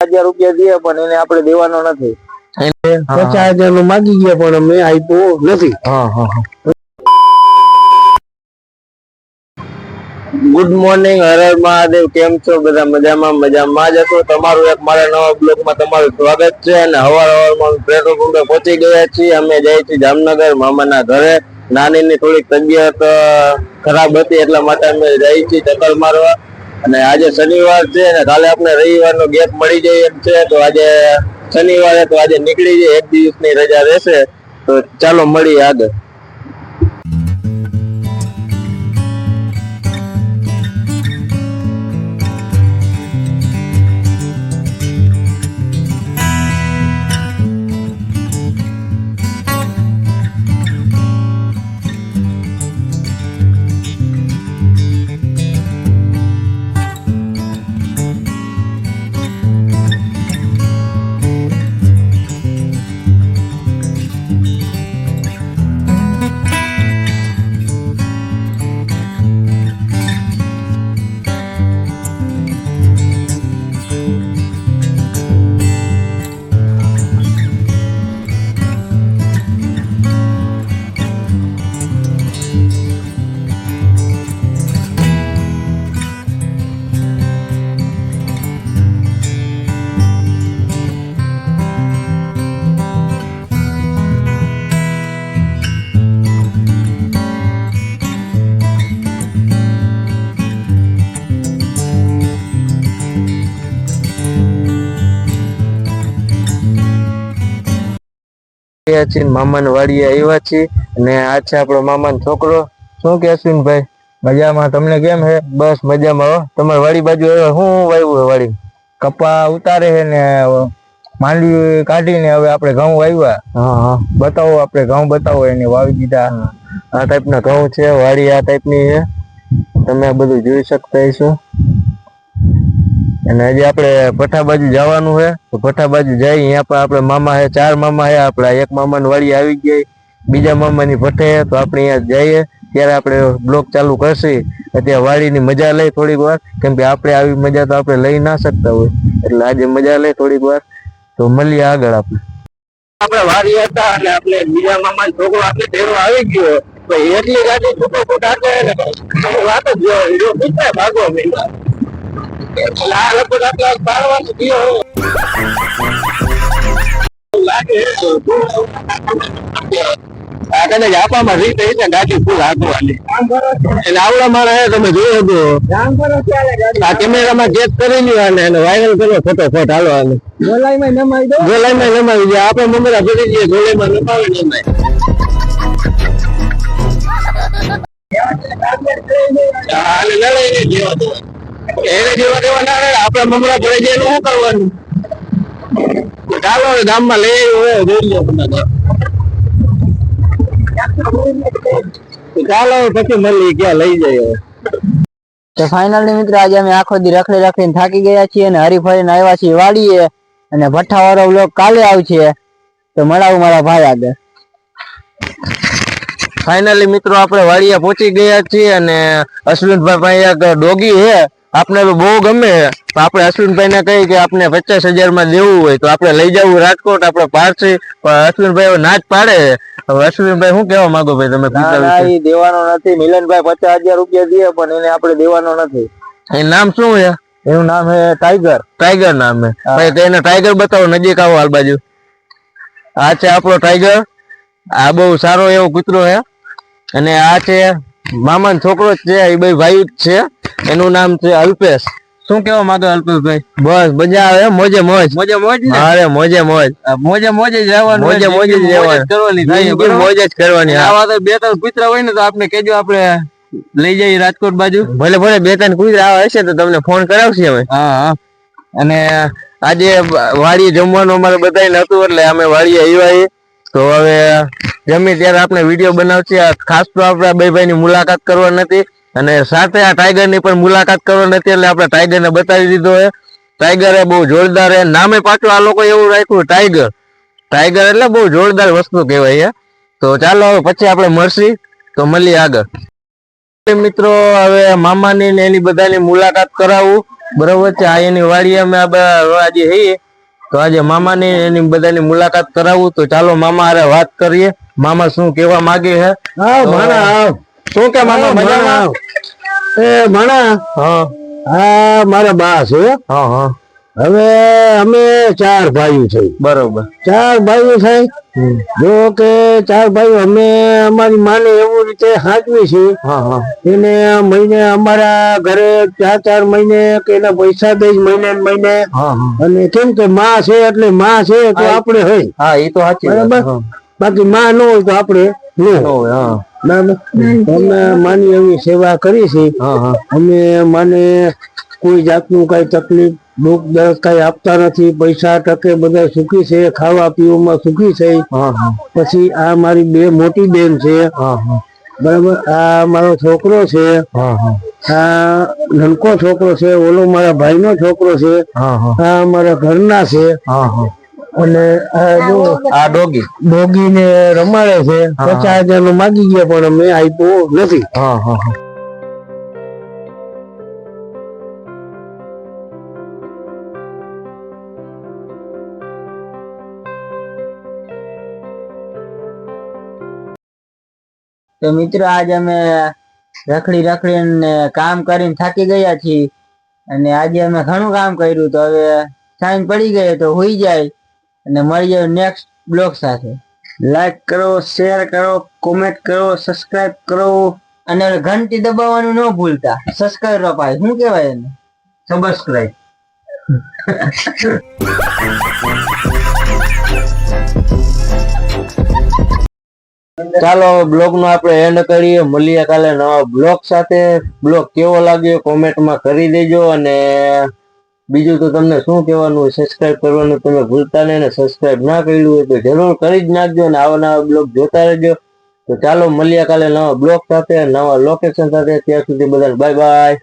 ₹50,000 દે પણ એને આપણે દેવાનો નથી. 50,000 નું માગી ગયા પણ અમે આપ્યો નથી. Good morning, Har Har Mahadev. કેમ છો બધા? મજામાં જ હશો. તમારું એક મારા નવા બ્લોગમાં તમારું સ્વાગત છે. અને હવારમાં પેટ્રોલ પંપે પહોંચી ગયા છીએ. અમે જઈએ છીએ જામનગર મામાના ઘરે. નાનીની થોડીક તબિયત ખરાબ હતી એટલા માટે અમે જઈએ છીએ ચક્કર મારવા. અને આજે શનિવાર છે અને કાલે આપણે રવિવારનો ગેપ મળી જાય એમ છે. તો આજે શનિવારે તો આજે નીકળી જાય, એક દિવસની રજા રહેશે. તો ચાલો મળીએ આગળ. મામાને વાડીએ આવ્યા છીએ અને આ છે આપણો મામાનો છોકરો. શું કે અશ્વિનભાઈ? મજામાં. તમને કેમ છે? બસ મજામાં હો. તમારી વાડી બાજુ શું વાવ્યું છે? વાડી કપા ઉતારે છે ને માંડવી કાઢીને હવે આપણે ઘઉં વાવ્યા. બતાવો, આપણે ઘઉં બતાવો. એને વાવી દીધા. આ ટાઈપના ઘઉં છે. વાડી આ ટાઈપની છે. તમે આ બધું જોઈ શકતા હશો. અને હજી આપણે ભઠ્ઠા બાજુ જવાનું છે. તો ભઠ્ઠા બાજુ જઈ, અહીંયા પણ આપણે મામા છે, 4 મામા છે આપણા. એક મામાની વાડી આવી ગઈ, બીજા મામાની ભઠ્ઠે. તો આપણે અહીંયા જઈએ ત્યારે આપણે બ્લોગ ચાલુ કરશે. અત્યારે વાડીની મજા લઈ થોડીક વાર, કેમ કે આપણે આવી મજા તો આપણે લઈ ના શકતા હોય. એટલે આજે મજા લઈ થોડીક વાર. તો મળીએ આગળ. આપણે વાડી હતા અને આપણે બીજા મામાનો છોકરો આપણે તેડવા આવી ગયો. તો એટલી ગાડી છૂટો ફૂટ આટલે વાત જ જો પીછા ભાગવા માંડ્યા. આ લોકો આટલા પાડવાનું થયો લાગે. આ કદાચ આપવામાં રીત છે ગાડી ફૂલ હાંકવાની. એટલે આવડા મારા તમે જોયો હતો. આ કેમેરામાં કેદ કરી લ્યો અને વાયરલ કરો ફોટોફોટ. હાલો હાલો, ગોલાઈમાં નમાવી દો. ગોલાઈમાં નમાવી દો. આપણે મમરા ભરી દઈએ, ગોલાઈમાં નમાવી નમાય. હાલે લડાઈ જેવા તો એને જેવા દેવા ના રહે. આપડે મમરા ભરી જાય શું કરવાનું? ચાલો ગામમાં લઈ ચાલો પછી મળી ક્યાં લઈ જાય. તો ફાઇનલી મિત્રો આજે અમે આખો દી રખડી રખડીને થાકી ગયા છીએ અને હરીફરીને આવ્યા છીએ વાડીએ. અને ભઠ્ઠા વાળો વ્લોગ કાલે આવશે. તો મળાવું મારા ભાઈ આગળ. ફાઇનલી મિત્રો આપણે વાડીએ પહોંચી ગયા છીએ અને અશ્વિનભાઈ પાસે એક ડોગી છે. આપણે તો બહુ ગમે. તો આપણે અશ્વિનભાઈ ને કહી કે આપણે 50,000 માં દેવું હોય તો આપણે લઈ જવું રાજકોટ. આપણે પારસી પણ અશ્વિનભાઈ ના જ પાડે. હવે અશ્વિનભાઈ શું કહેવા માંગો ભાઈ તમે? દેવાનો નથી. મિલનભાઈ ₹50,000 દે પણ એને આપણે દેવાનો નથી. એનું નામ શું છે? એનું નામ છે ટાઈગર. ટાઈગર નામ છે ભાઈ. એને ટાઈગર બતાવો, નજીક આવો હાલ બાજુ. આ છે આપણો ટાઈગર. આ બહુ સારો એવો કૂતરો છે. અને આ છે મામાનો છોકરો જ છે. એ બે ભાઈ જ છે. એનું નામ છે અલ્પેશ. શું કેવા માંગો અલ્પેશભાઈ? બસ મજા આવે, મોજે મોજ. મોજે મોજ ને? અરે મોજે મોજ. મોજે મોજ જ રહેવાનું. મોજે મોજ જ રહેવાનું. મોજ જ કરવાની. આવા તો 2-3 કૂતરા હોય ને તો આપણે કહેજો, આપણે લઈ જઈએ રાજકોટ બાજુ. ભલે ભલે 2-3 કૂતરા આવા હશે તો તમને ફોન કરાવશે અમે. હા. અને આજે વાડીએ જમવાનું અમારે બધાને હતું એટલે અમે વાડીએ આવ્યા. તો હવે જમી ત્યારે આપણે વિડીયો બનાવશે. ખાસ તો આપણે બે ભાઈની મુલાકાત કરવા નથી અને સાથે આ ટાઈગર ની પણ મુલાકાત કરવા નથી. એટલે આપણે ટાઈગર ને બતાવી દીધો છે. ટાઈગર એ બહુ જોરદાર છે. નામે પાછું આ લોકો એવું રાખ્યું ટાઈગર. ટાઈગર એટલે બહુ જોરદાર વસ્તુ કહેવાય છે. તો ચાલો હવે પછી આપણે મળશી. તો મળીએ આગળ. મિત્રો હવે મામાની ને એની બધાની મુલાકાત કરાવું. બરોબર છે. આ એની વાડી અમે આજે હઈએ તો આજે મામાની એની બધાની મુલાકાત કરાવું. તો ચાલો મામા હારે વાત કરીએ. મામા શું કેવા માંગે છે? શું કે મામા મજામાં? એ માણા હા આ મારા બા છે. હા હા હવે અમે 4 ભાઈઓ છે. બરોબર. 4 ભાઈઓ છે. જો કે 4 ભાઈઓ અમે અમારી માને એવું રીતે સાચવી છે. હા હા એને મહિને અમારા ઘરે 4 મહિને કે એના પૈસા દઈ મહિને ને મહિને. હા હા અને કેમ કે માં છે એટલે માં છે તો આપણે હોય. હા એ તો સાચી વાત. બરાબર. બાકી માં ન હોય તો આપણે ન હોય. હા બરાબર. અમે માની એવી સેવા કરી છે. હા હા અમે માને કોઈ જાતનું કઈ તકલીફ દુઃખ દર્દ કઈ આપતા નથી. પૈસા ટકે બધા સુખી છે. ખાવા પીવામાં સુખી છે. હા હા પછી આ મારી 2 મોટી બેન છે. હા હા બરાબર. આ મારો છોકરો છે. હા હા આ નનકો છોકરો છે. ઓલો મારા ભાઈ નો છોકરો છે. હા હા આ મારા ઘરના છે. હા હા અને આ ડોગી. ડોગી ને રમાડે છે. 50,000 નો માગી ગયા પણ અમે આપ્યો નથી. હા હા હા તો મિત્રો આજે અમે રખડીને કામ કરીને થાકી ગયા છીએ અને આજે અમે ઘણું કામ કર્યું. તો હવે સાંજ પડી ગઈ તો હોઈ જાય અને મળીએ નેક્સ્ટ બ્લોગ સાથે. લાઈક કરો, શેર કરો, કોમેન્ટ કરો, સબસ્ક્રાઇબ કરો અને ઘંટી દબાવવાનું ન ભૂલતા. સબસ્ક્રાઇબ અપાય શું કહેવાય એને? સબસ્ક્રાઇબ. ચાલો બ્લોગ નો આપણે એન્ડ કરીએ. મળીએ કાલે નવા બ્લોગ સાથે. બ્લોગ કેવો લાગ્યો કોમેન્ટમાં કરી દેજો. અને બીજું તો તમને શું કહેવાનું હોય, સબસ્ક્રાઇબ કરવાનું તમે ભૂલતા નહીં. ને સબસ્ક્રાઇબ ના કર્યું હોય તો જરૂર કરી જ નાખજો. અને આવા નવા બ્લોગ જોતા રહેજો. તો ચાલો મળીએ કાલે નવા બ્લોગ સાથે, નવા લોકેશન સાથે. ત્યાં સુધી બધાને બાય બાય.